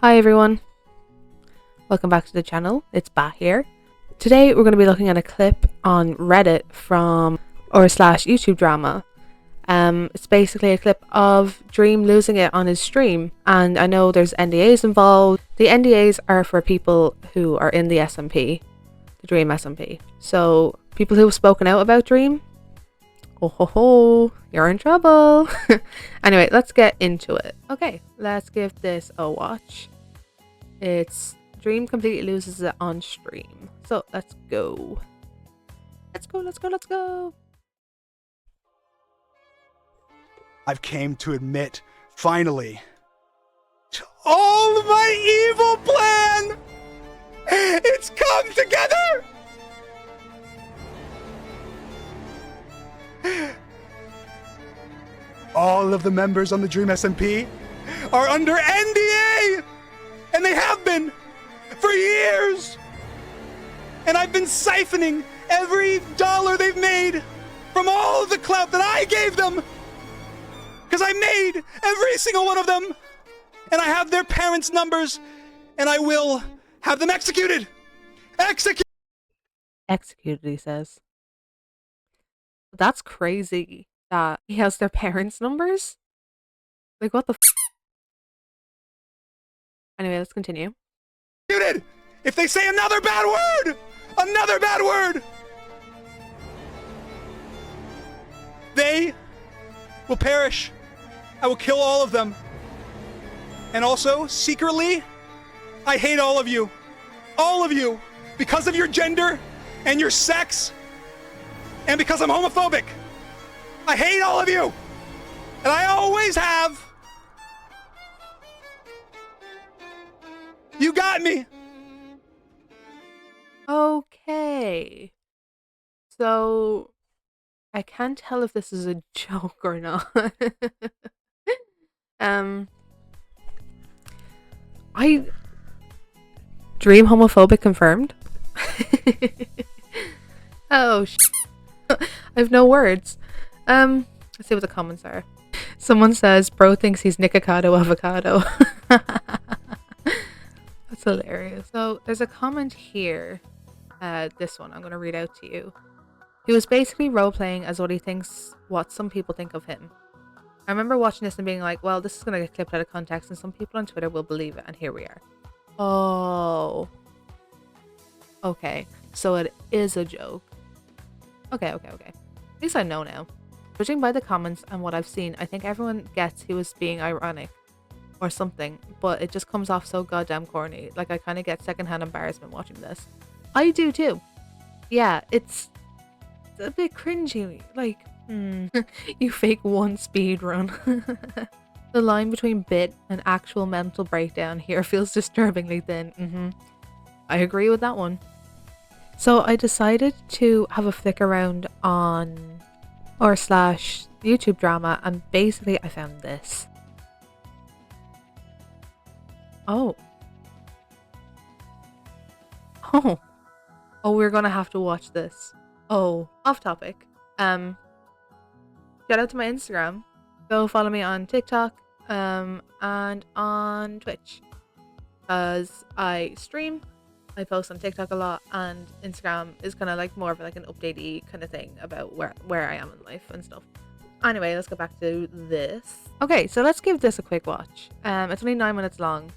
Hi everyone, welcome back to the channel. It's Bat here. Today we're going to be looking at a clip on Reddit from /YouTube drama. It's basically a clip of Dream losing it on his stream, and I know there's NDAs involved. The NDAs are for people who are in the SMP, the Dream SMP. So people who have spoken out about Dream, oh ho ho, you're in trouble. Anyway, let's get into it. Okay, let's give this a watch. It's Dream completely loses it on stream. So let's go. Let's go. I've came to admit, finally, to all of my evil plan! It's come together! All of the members on the Dream SMP are under NDA! And they have been for years! And I've been siphoning every dollar they've made from all of the clout that I gave them! Because I made every single one of them! And I have their parents' numbers, and I will have them executed! Executed, he says. That's crazy that he has their parents' numbers? Like, what the f? Anyway, let's continue. Executed! If they say another bad word! Another bad word! They will perish. I will kill all of them. And also, secretly, I hate all of you. All of you! Because of your gender and your sex, and because I'm homophobic. I hate all of you! And I always have. You got me! Okay. So, I can't tell if this is a joke or not. Dream homophobic confirmed? Oh, I have no words. Let's see what the comments are. Someone says, bro thinks he's Nikocado Avocado. That's hilarious. So, there's a comment here. This one, I'm going to read out to you. He was basically role-playing as what he thinks, what some people think of him. I remember watching this and being like, well, this is going to get clipped out of context and some people on Twitter will believe it, and here we are. Oh. Okay, so it is a joke. Okay. At least I know now. Judging by the comments and what I've seen, I think everyone gets he was being ironic or something, but it just comes off so goddamn corny. Like, I kind of get secondhand embarrassment watching this. I do too. Yeah, it's a bit cringy. Like, you fake one speed run. The line between bit and actual mental breakdown here feels disturbingly thin. I agree with that one. So I decided to have a flick around on /YouTube drama, and basically I found this. Oh, we're gonna have to watch this. Oh, off topic. Shout out to my Instagram. Go follow me on TikTok and on Twitch, because I stream. I post on TikTok a lot, and Instagram is kind of like more of like an updatey kind of thing about where I am in life and stuff. Anyway, let's go back to this. Okay, so let's give this a quick watch. It's only 9 minutes long,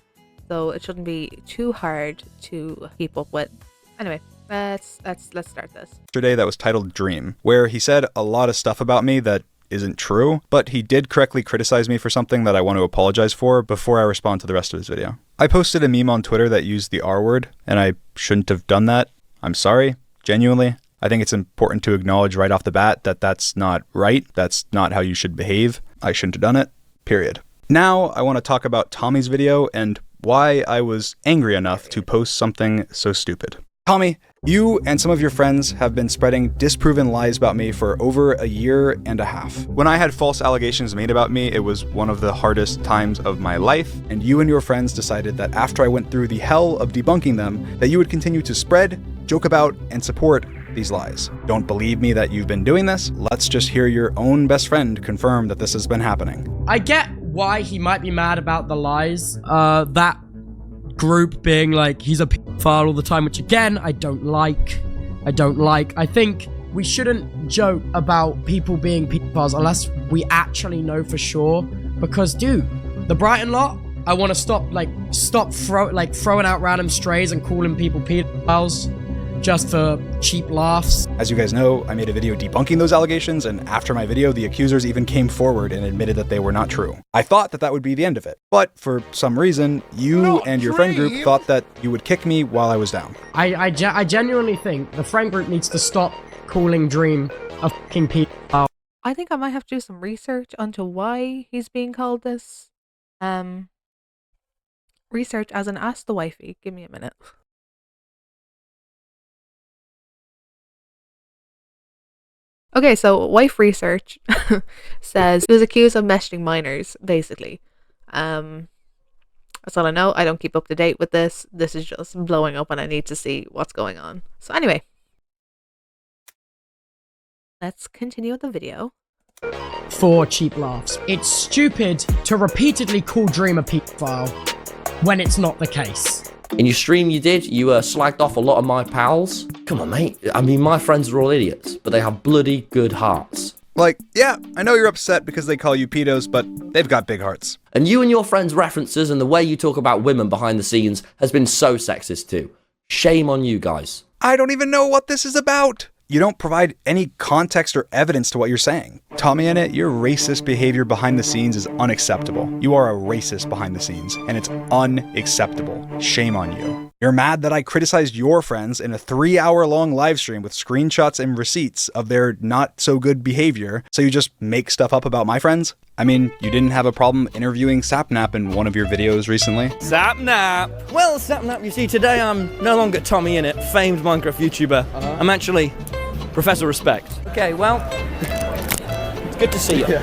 so it shouldn't be too hard to keep up with. Anyway, let's start this. Yesterday that was titled Dream, where he said a lot of stuff about me that isn't true, but he did correctly criticize me for something that I want to apologize for before I respond to the rest of his video. I posted a meme on Twitter that used the R word, and I shouldn't have done that. I'm sorry, genuinely. I think it's important to acknowledge right off the bat that that's not right. That's not how you should behave. I shouldn't have done it, period. Now I want to talk about Tommy's video and why I was angry enough to post something so stupid. Tommy, you and some of your friends have been spreading disproven lies about me for over a year and a half. When I had false allegations made about me, it was one of the hardest times of my life, and you and your friends decided that after I went through the hell of debunking them, that you would continue to spread, joke about, and support these lies. Don't believe me that you've been doing this? Let's just hear your own best friend confirm that this has been happening. I get why he might be mad about the lies. That group being like, he's a pedophile all the time, which again, I don't like. I think we shouldn't joke about people being pedophiles unless we actually know for sure. Because, dude, the Brighton lot, I want to stop throwing out random strays and calling people pedophiles just for cheap laughs. As you guys know, I made a video debunking those allegations, and after my video, the accusers even came forward and admitted that they were not true. I thought that would be the end of it, but for some reason, you and your friend group thought that you would kick me while I was down. I genuinely think the friend group needs to stop calling Dream a fucking pedophile. I think I might have to do some research onto why he's being called this. Research as in ask the wifey. Give me a minute. Okay, so wife research says he was accused of messaging minors, basically. That's all I know. I don't keep up to date with this. This is just blowing up and I need to see what's going on. So anyway, let's continue with the video. For cheap laughs. It's stupid to repeatedly call Dream a pedophile when it's not the case. In your stream you slagged off a lot of my pals. Come on, mate. I mean, my friends are all idiots, but they have bloody good hearts. Like, yeah, I know you're upset because they call you pedos, but they've got big hearts. And you and your friends' references and the way you talk about women behind the scenes has been so sexist too. Shame on you guys. I don't even know what this is about. You don't provide any context or evidence to what you're saying. tommyinnit, your racist behavior behind the scenes is unacceptable. You are a racist behind the scenes, and it's unacceptable. Shame on you. You're mad that I criticized your friends in a 3-hour-long live stream with screenshots and receipts of their not-so-good behavior, so you just make stuff up about my friends? I mean, you didn't have a problem interviewing Sapnap in one of your videos recently. Sapnap! Well, Sapnap, you see, today I'm no longer tommyinnit, famed Minecraft YouTuber. I'm actually Professor Respect. Okay, well, it's good to see you.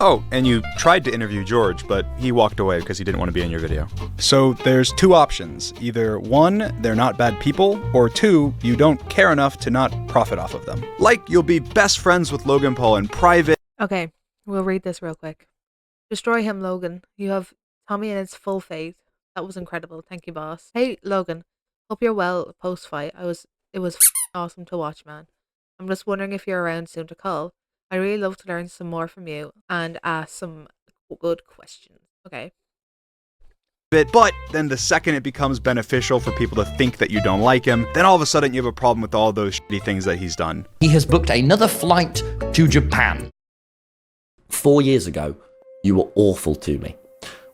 Oh, and you tried to interview George, but he walked away because he didn't want to be in your video. So there's two options. Either one, they're not bad people, or two, you don't care enough to not profit off of them. Like, you'll be best friends with Logan Paul in private. Okay, we'll read this real quick. Destroy him, Logan. You have tommyinnit's full faith. That was incredible. Thank you, boss. Hey, Logan. Hope you're well post-fight. It was awesome to watch, man. I'm just wondering if you're around soon to call. I really love to learn some more from you and ask some good questions. Okay. But then the second it becomes beneficial for people to think that you don't like him, then all of a sudden you have a problem with all those shitty things that he's done. He has booked another flight to Japan. 4 years ago, you were awful to me.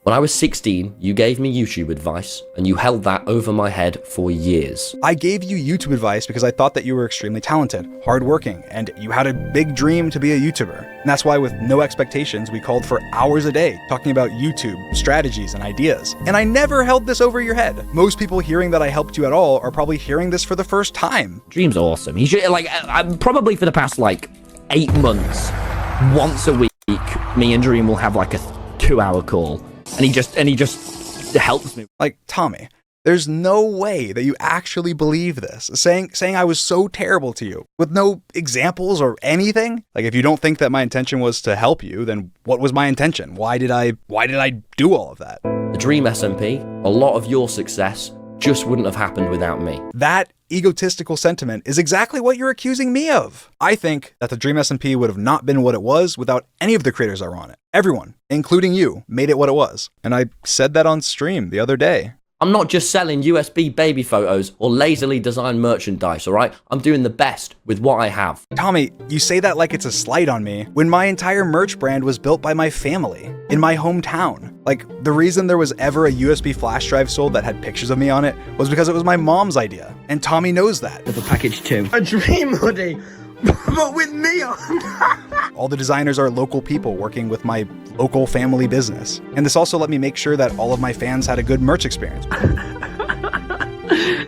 When I was 16, you gave me YouTube advice, and you held that over my head for years. I gave you YouTube advice because I thought that you were extremely talented, hardworking, and you had a big dream to be a YouTuber. And that's why with no expectations, we called for hours a day, talking about YouTube, strategies, and ideas. And I never held this over your head. Most people hearing that I helped you at all are probably hearing this for the first time. Dream's awesome. He should, probably for the past, 8 months, once a week, me and Dream will have, a 2-hour call. And he just helps me. Like, Tommy, there's no way that you actually believe this. Saying I was so terrible to you with no examples or anything. Like, if you don't think that my intention was to help you, then what was my intention? Why did I do all of that? The Dream SMP, a lot of your success just wouldn't have happened without me. That egotistical sentiment is exactly what you're accusing me of. I think that the Dream SMP would have not been what it was without any of the creators that were on it. Everyone, including you, made it what it was. And I said that on stream the other day. I'm not just selling USB baby photos or lazily designed merchandise, alright? I'm doing the best with what I have. Tommy, you say that like it's a slight on me, when my entire merch brand was built by my family, in my hometown. Like, the reason there was ever a USB flash drive sold that had pictures of me on it was because it was my mom's idea. And Tommy knows that. With a package too. A Dream hoodie, but with me on. All the designers are local people working with my local family business. And this also let me make sure that all of my fans had a good merch experience.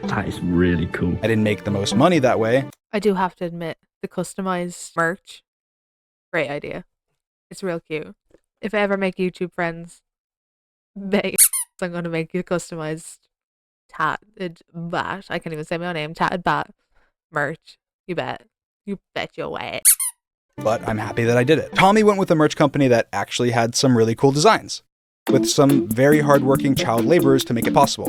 That is really cool. I didn't make the most money that way. I do have to admit, the customized merch, great idea. It's real cute. If I ever make YouTube friends, I'm going to make you customized tatted bat. I can't even say my own name. Tatted bat merch. You bet. You bet your way. But I'm happy that I did it. Tommy went with a merch company that actually had some really cool designs. with some very hardworking child laborers to make it possible.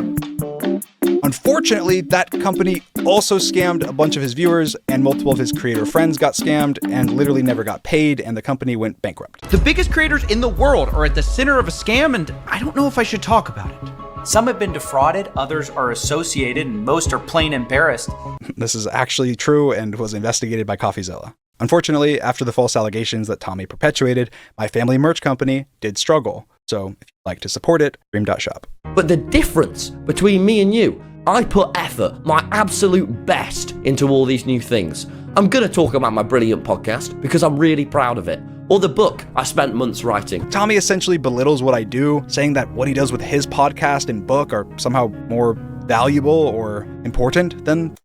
Unfortunately, that company also scammed a bunch of his viewers, and multiple of his creator friends got scammed and literally never got paid, and the company went bankrupt. The biggest creators in the world are at the center of a scam, and I don't know if I should talk about it. Some have been defrauded, others are associated, and most are plain embarrassed. This is actually true and was investigated by CoffeeZilla. Unfortunately, after the false allegations that Tommy perpetuated, my family merch company did struggle. So if you'd like to support it, dream.shop. But the difference between me and you, I put effort, my absolute best, into all these new things. I'm gonna talk about my brilliant podcast because I'm really proud of it. Or the book I spent months writing. Tommy essentially belittles what I do, saying that what he does with his podcast and book are somehow more valuable or important than...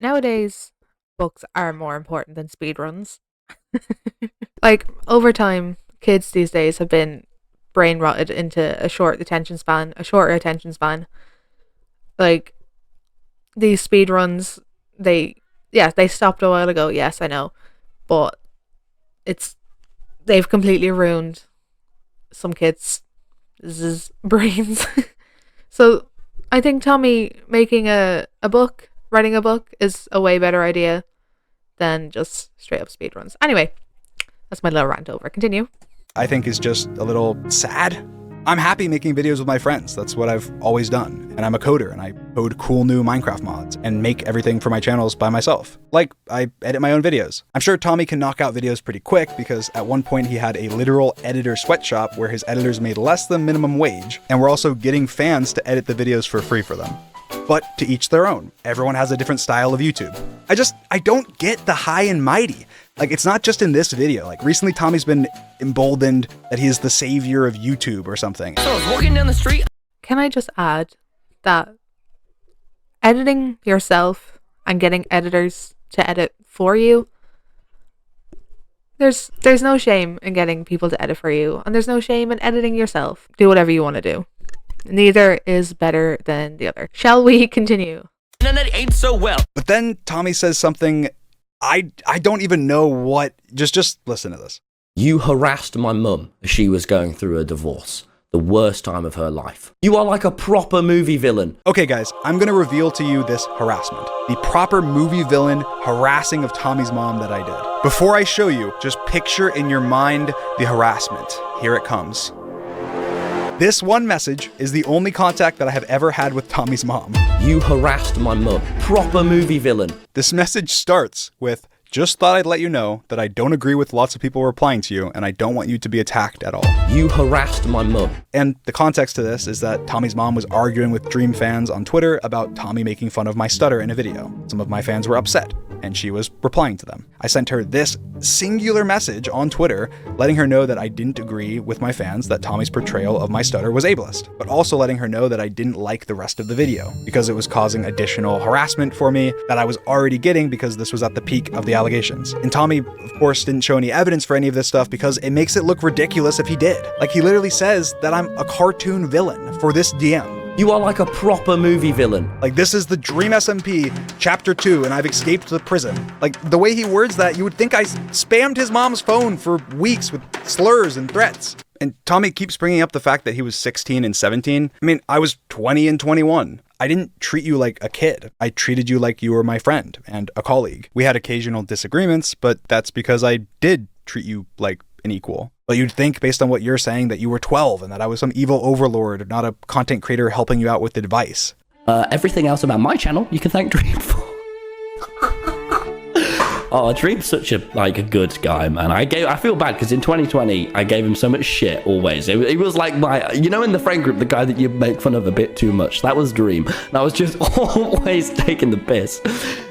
Nowadays, books are more important than speedruns. Like, over time, kids these days have been brain rotted into a shorter attention span. Like, these speedruns, they stopped a while ago, yes, I know. But they've completely ruined some kids' brains. So I think Tommy making writing a book is a way better idea than just straight up speedruns. Anyway, that's my little rant over. Continue. I think is just a little sad. I'm happy making videos with my friends. That's what I've always done. And I'm a coder, and I code cool new Minecraft mods and make everything for my channels by myself. Like, I edit my own videos. I'm sure Tommy can knock out videos pretty quick because at one point he had a literal editor sweatshop where his editors made less than minimum wage, and we're also getting fans to edit the videos for free for them. But to each their own. Everyone has a different style of YouTube. I don't get the high and mighty. Like, it's not just in this video. Like, recently Tommy's been emboldened that he is the savior of YouTube or something. So I was walking down the street. Can I just add that editing yourself and getting editors to edit for you, there's no shame in getting people to edit for you, and there's no shame in editing yourself. Do whatever you want to do. Neither is better than the other. Shall we continue? Internet ain't so well. But then Tommy says something I don't even know what. Just listen to this. You harassed my mum as she was going through a divorce. The worst time of her life. You are like a proper movie villain. Okay guys, I'm gonna reveal to you this harassment. The proper movie villain harassing of Tommy's mom that I did. Before I show you, just picture in your mind the harassment. Here it comes. This one message is the only contact that I have ever had with Tommy's mom. You harassed my mum. Proper movie villain. This message starts with, just thought I'd let you know that I don't agree with lots of people replying to you, and I don't want you to be attacked at all. You harassed my mum. And the context to this is that Tommy's mom was arguing with Dream fans on Twitter about Tommy making fun of my stutter in a video. Some of my fans were upset, and she was replying to them. I sent her this singular message on Twitter, letting her know that I didn't agree with my fans that Tommy's portrayal of my stutter was ableist, but also letting her know that I didn't like the rest of the video because it was causing additional harassment for me that I was already getting because this was at the peak of the allegations. And Tommy, of course, didn't show any evidence for any of this stuff because it makes it look ridiculous if he did. Like, he literally says that I'm a cartoon villain for this DM. You are like a proper movie villain. Like, this is the Dream SMP Chapter 2, and I've escaped the prison. Like, the way he words that, you would think I spammed his mom's phone for weeks with slurs and threats. And Tommy keeps bringing up the fact that he was 16 and 17. I mean, I was 20 and 21. I didn't treat you like a kid. I treated you like you were my friend and a colleague. We had occasional disagreements, but that's because I did treat you like an equal. But you'd think, based on what you're saying, that you were 12 and that I was some evil overlord, not a content creator helping you out with advice. Everything else about my channel, you can thank Dream for. Oh, Dream's such a good guy, man. I feel bad because in 2020 I gave him so much shit always. He was like my, in the friend group, the guy that you make fun of a bit too much. That was Dream. And I was just always taking the piss.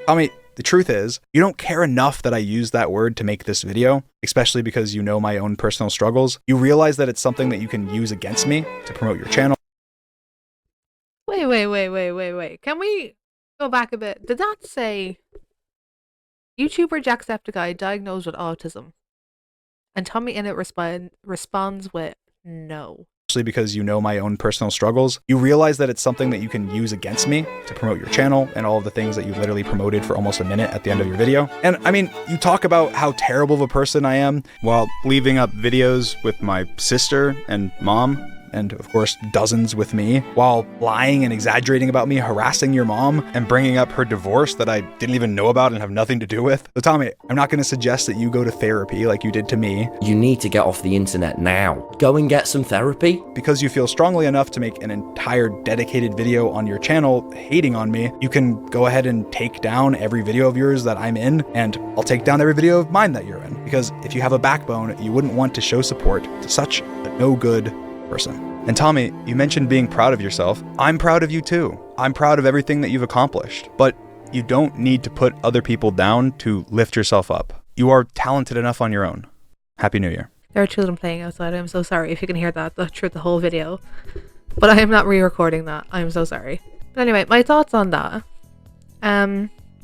I mean, the truth is, you don't care enough that I used that word to make this video, especially because you know my own personal struggles. You realize that it's something that you can use against me to promote your channel. Wait. Can we go back a bit? Did that say YouTuber Jacksepticeye diagnosed with autism? And tommyinnit responds with no. Especially because you know my own personal struggles. You realize that it's something that you can use against me to promote your channel and all of the things that you've literally promoted for almost a minute at the end of your video. And I mean, you talk about how terrible of a person I am while leaving up videos with my sister and mom. and of course dozens with me, while lying and exaggerating about me, harassing your mom, and bringing up her divorce that I didn't even know about and have nothing to do with. So Tommy, I'm not going to suggest that you go to therapy like you did to me. You need to get off the internet now. Go and get some therapy. Because you feel strongly enough to make an entire dedicated video on your channel hating on me, you can go ahead and take down every video of yours that I'm in, and I'll take down every video of mine that you're in. Because if you have a backbone, you wouldn't want to show support to such a no-good person. And Tommy, you mentioned being proud of yourself. I'm proud of you too. I'm proud of everything that you've accomplished. But you don't need to put other people down to lift yourself up. You are talented enough on your own. Happy New Year. There are children playing outside. I'm so sorry if you can hear that through the whole video. But I am not re-recording that. I'm so sorry. But anyway, my thoughts on that.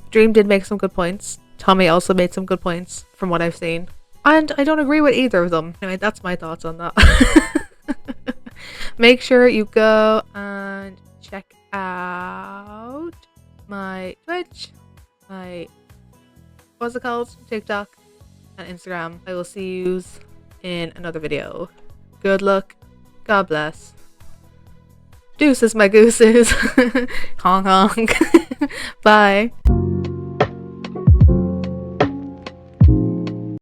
Dream did make some good points. Tommy also made some good points from what I've seen. And I don't agree with either of them. Anyway, that's my thoughts on that. Make sure you go and check out my Twitch, my, what's it called? TikTok and Instagram. I will see you in another video. Good luck. God bless. Deuces, my gooses. Honk honk. Bye.